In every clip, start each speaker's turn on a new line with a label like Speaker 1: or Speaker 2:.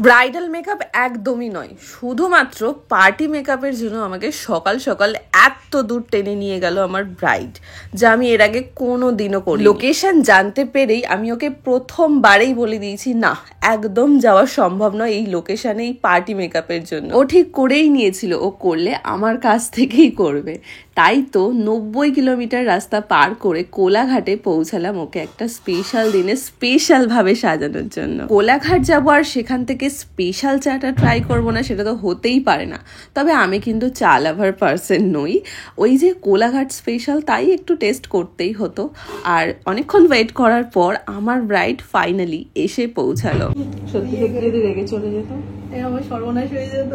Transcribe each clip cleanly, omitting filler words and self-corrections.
Speaker 1: Bridal makeup একদমই নয়, শুধুমাত্র পার্টি মেকআপের জন্য আমাকে সকাল সকাল এত দূর টেনে নিয়ে গেল আমার ব্রাইড, যা আমি এর আগে কোনো দিনও করি। লোকেশন জানতে পেরেই আমি ওকে প্রথমবারেই বলে দিয়েছি না, একদম যাওয়া সম্ভব নয় এই লোকেশনে এই পার্টি মেকআপের জন্য। ও ঠিক করেই নিয়েছিল ও করলে আমার কাছ থেকেই করবে। তাই তো 90 কিলোমিটার রাস্তা পার করে কোলাঘাটে পৌঁছালাম ওকে একটা স্পেশাল দিনে স্পেশাল ভাবে সাজানোর জন্য। কোলাঘাট যাবো আর সেখান থেকে স্পেশাল চাটা ট্রাই করবো না, সেটা তো হতেই পারে না। তবে আমি কিন্তু চা লাভার পার্সন নই, ওই যে কোলাঘাট স্পেশাল তাই একটু টেস্ট করতেই হতো। আর অনেকক্ষণ ওয়েট করার পর আমার ব্রাইড ফাইনালি এসে পৌঁছালো। সত্যি সত্যি যদি রেগে চলে যেত
Speaker 2: আমার সর্বনাশ হয়ে যেত।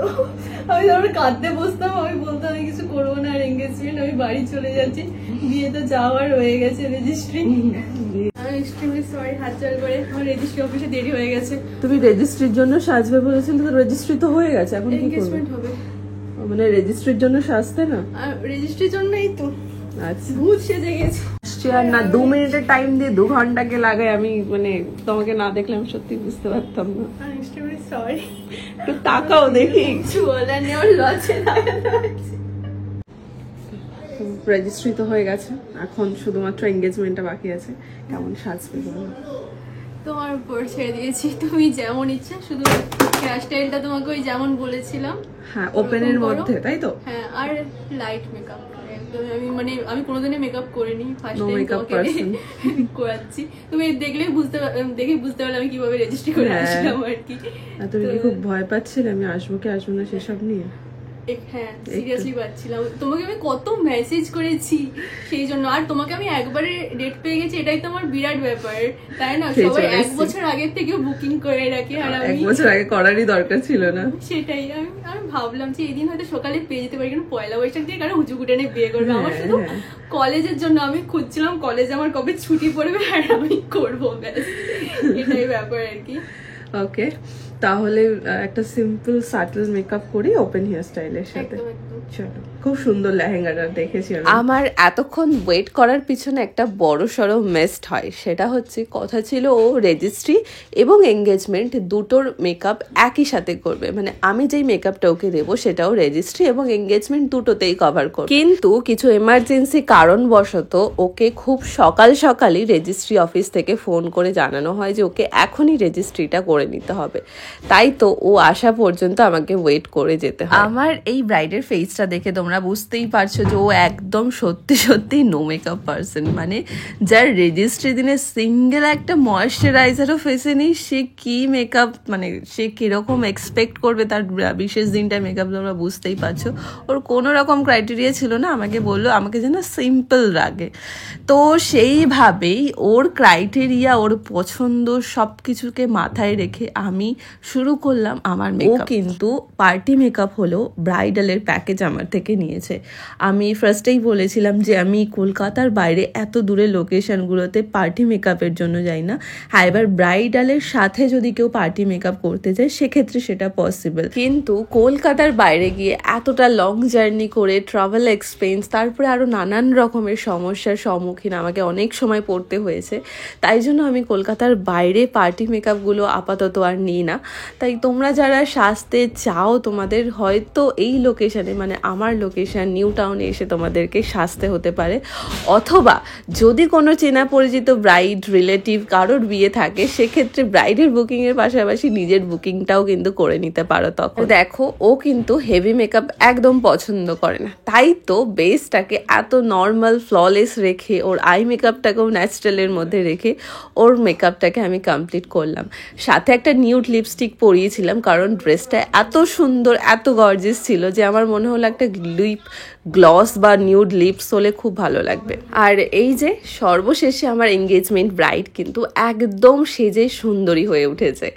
Speaker 2: আমি তারপরে কাঁদতে বসতাম, আমি বলতাম আমি কিছু করবো না, আর এঙ্গেজমেন্ট আমি বাড়ি চলে যাচ্ছি, বিয়ে তো যাওয়ার হয়ে গেছে, রেজিস্ট্রি। আমি এক্সট্রিমলি সরি, হাত জল করে আমার রেজিস্ট্রি অফিসে দেরি হয়ে গেছে।
Speaker 1: তুমি রেজিস্ট্রির জন্য সাজবে বলেছিলে, তো রেজিস্ট্রি তো হয়ে গেছে, এখন কি করবে?
Speaker 2: এঙ্গেজমেন্ট হবে,
Speaker 1: মানে রেজিস্ট্রির জন্য সাজতে না?
Speaker 2: রেজিস্ট্রির জন্যই তো।
Speaker 1: আচ্ছা,
Speaker 2: ভূত সেজে গেছে।
Speaker 1: আর না 2 মিনিটের টাইম দিয়ে 2 ঘন্টাকে লাগায়। আমি মানে তোমাকে না দেখলে আমি সত্যি বুঝতে পারতাম না।
Speaker 2: সরি,
Speaker 1: একটু তাকাও দেখি।
Speaker 2: কিছু বলার নেই, আমার লজ্জা লাগছে।
Speaker 1: রেজিস্ট্রি তো হয়ে গেছে, এখন শুধুমাত্র এঙ্গেজমেন্টটা বাকি আছে। কেমন সাজবে বলো?
Speaker 2: তোমার উপর ছেড়ে দিয়েছি, তুমি যেমন ইচ্ছা, শুধু হেয়ার স্টাইলটা তোমাকে ওই যেমন বলেছিলাম,
Speaker 1: হ্যাঁ ওপেনের মধ্যে, তাই তো?
Speaker 2: হ্যাঁ, আর লাইট মেকআপ। আমি কোনোদিনই মেকআপ করিনি, ফার্স্ট টাইম করাচ্ছি। তুমি দেখলেই বুঝতে পারলে আমি কিভাবে রেজিস্ট্রি করে আসলাম আর কি।
Speaker 1: তুমি কি খুব ভয় পাচ্ছিলে আমি আসবো কি আসবো না সেসব নিয়ে?
Speaker 2: হ্যাঁ, সিরিয়াসলি পাচ্ছিলাম। তোমাকে আমি কত মেসেজ করেছি সেই জন্য, আর তোমাকে আমি একবারে ডেট পেয়ে গেছি, এটাই তো আমার বিরাট ব্যাপার, তাই না? সবাই 1 বছর আগে থেকে বুকিং করে রাখে, আর আমি
Speaker 1: 1 বছর আগে করারই দরকার ছিল না।
Speaker 2: সেটাই আমি ভাবলাম যে এই দিন হয়তো সকালে পেয়ে যেতে পারি, কারণ পয়লা বৈশাখ দিয়ে কারণ হুজুগুটানে বিয়ে করবে। আমার শুধু কলেজের জন্য আমি খুঁজছিলাম কলেজে আমার কবে ছুটি পড়বে আর আমি করবো, ব্যাস এটাই ব্যাপার আর কি।
Speaker 1: ওকে, তাহলে একটা সিম্পল সাটল মেকআপ করি ওপেন হেয়ার স্টাইলের সাথে। চলো, খুব সুন্দর লেহেঙ্গাটা দেখেছি আমার। এতক্ষণ ওয়েট করার পিছনে একটা বড় সড়ো মেস্ট হয়, সেটা হচ্ছে কথা ছিল ও রেজিস্ট্রি এবং এঙ্গেজমেন্ট দুটোর মেকআপ একই সাথে করবে। মানে আমি যেই মেকআপটা ওকে দেবো সেটাও রেজিস্ট্রি এবং এঙ্গেজমেন্ট দুটোতেই কভার করবে। কিন্তু কিছু এমার্জেন্সি কারণবশত ওকে খুব সকাল সকালই রেজিস্ট্রি অফিস থেকে ফোন করে জানানো হয় যে ওকে এখনই রেজিস্ট্রিটা করে নিতে হবে। তাই তো ও আসা পর্যন্ত আমাকে ওয়েট করে যেতে হয়। আমার এই ব্রাইডের ফেসটা দেখে তোমরা বুঝতেই পারছো যে ও একদম সত্যি সত্যি নো মেকআপ পার্সন। মানে যার রেজিস্ট্রি দিনে সিঙ্গেল একটা ময়েশ্চারাইজারও ফেসে নেই, সে কি মেকআপ, মানে সে কিরকম এক্সপেক্ট করবে তার বিশেষ দিনটা মেকআপ, তোমরা বুঝতেই পারছো। ওর কোনো রকম ক্রাইটেরিয়া ছিল না, আমাকে বললো আমাকে যেন সিম্পল লাগে। তো সেইভাবেই ওর ক্রাইটেরিয়া, ওর পছন্দ সব কিছুকে মাথায় রেখে আমি শুরু করলাম আমার মেকআপ। কিন্তু পার্টি মেকআপ হলো ব্রাইডালের প্যাকেজ আমার থেকে নিয়েছে। আমি ফার্স্টেই বলেছিলাম যে আমি কলকাতার বাইরে এত দূরে লোকেশনগুলোতে পার্টি মেকআপের জন্য যাই না। হ্যাঁ, এবার ব্রাইডালের সাথে যদি কেউ পার্টি মেকআপ করতে চায় সেক্ষেত্রে সেটা পসিবল, কিন্তু কলকাতার বাইরে গিয়ে এতটা লং জার্নি করে ট্রাভেল এক্সপেন্স, তারপরে আরও নানান রকমের সমস্যার সম্মুখীন আমাকে অনেক সময় পড়তে হয়েছে। তাই জন্য আমি কলকাতার বাইরে পার্টি মেকআপগুলো আপাতত আর নিই না। তাই তোমরা যারা সাজতে চাও, তোমাদের হয়তো এই লোকেশনে, মানে আমার লোকেশন নিউ টাউনে এসে তোমাদেরকে সাজতে হতে পারে, অথবা যদি কোনো চেনা পরিচিত ব্রাইড রিলেটিভ কারোর বিয়ে থাকে সেক্ষেত্রে ব্রাইডের বুকিংয়ের পাশাপাশি নিজের বুকিংটাও কিন্তু করে নিতে পারো। তখন দেখো ও কিন্তু হেভি মেকআপ একদম পছন্দ করে না, তাই তো বেসটাকে এত নর্মাল ফ্ললেস রেখে ওর আই মেকআপটাকেও ন্যাচারালের মধ্যে রেখে ওর মেকআপটাকে আমি কমপ্লিট করলাম। সাথে একটা নিউড লিপস্টিক পরিয়েছিলাম, কারণ ড্রেসটা এত সুন্দর, এত গর্জিয়াস ছিল যে আমার মনে হলো একটা লিপ গ্লস বা নিউড লিপস হলে খুব ভালো লাগবে। আর এই যে সর্বশেষে আমার এঙ্গেজমেন্ট ব্রাইড কিন্তু একদম সেজে সুন্দরী হয়ে উঠেছে।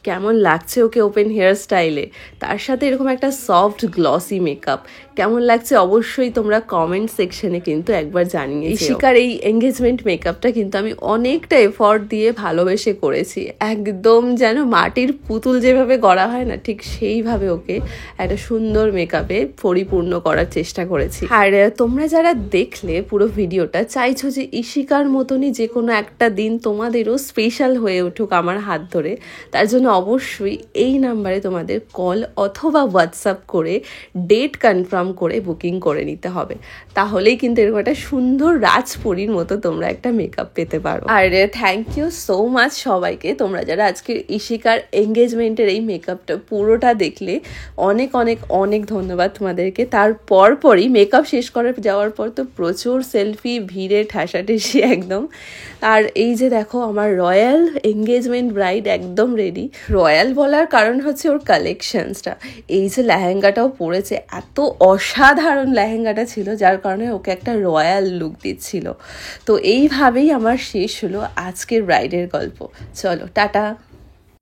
Speaker 1: কেমন লাগছে ওকে ওপেন হেয়ার স্টাইলে, তার সাথে এরকম একটা সফট গ্লসি মেকআপ, কেমন লাগছে অবশ্যই তোমরা কমেন্ট সেকশনে কিন্তু একবার জানিয়ে। ইশিকার এই এঙ্গেজমেন্ট মেকআপটা কিন্তু আমি অনেকটা এফর্ট দিয়ে ভালোবেসে করেছি, একদম যেন মাটির পুতুল যেভাবে গড়া হয় না, ঠিক সেইভাবে ওকে একটা সুন্দর মেকআপে পরিপূর্ণ করার চেষ্টা করেছি। আর তোমরা যারা দেখলে পুরো ভিডিওটা, চাইছো যে ইশিকার মতনই যে কোনো একটা দিন তোমাদেরও স্পেশাল হয়ে উঠুক আমার হাত ধরে, তার জন্য অবশ্যই এই নাম্বারে তোমাদের কল অথবা হোয়াটসঅ্যাপ করে ডেট কনফার্ম করে বুকিং করে নিতে হবে, তাহলেই কিন্তু এরকম একটা সুন্দর রাজপরীর মতো তোমরা একটা মেকআপ পেতে পারো। আর থ্যাংক ইউ সো মাচ সবাইকে, তোমরা যারা আজকের ইশিকার এঙ্গেজমেন্টের এই মেকআপটা পুরোটা দেখলে অনেক অনেক অনেক ধন্যবাদ তোমাদেরকে। তারপরই মেকআপ শেষ করে যাওয়ার পর তো প্রচুর সেলফি, ভিড়ে ঠেসাঠেসি একদম। আর এই যে দেখো আমার রয়্যাল এঙ্গেজমেন্ট ব্রাইড একদম রেডি। রয়্যাল বলার কারণ হচ্ছে ওর কালেকশনসটা। এই যে লেহেঙ্গাটাও পরেছে, এত অসাধারণ লেহেঙ্গাটা ছিল, যার কারণে ওকে একটা রয়্যাল লুক দিচ্ছিল। তো এইভাবেই আমার শেষ হলো আজকের ব্রাইডের গল্প। চলো টাটা।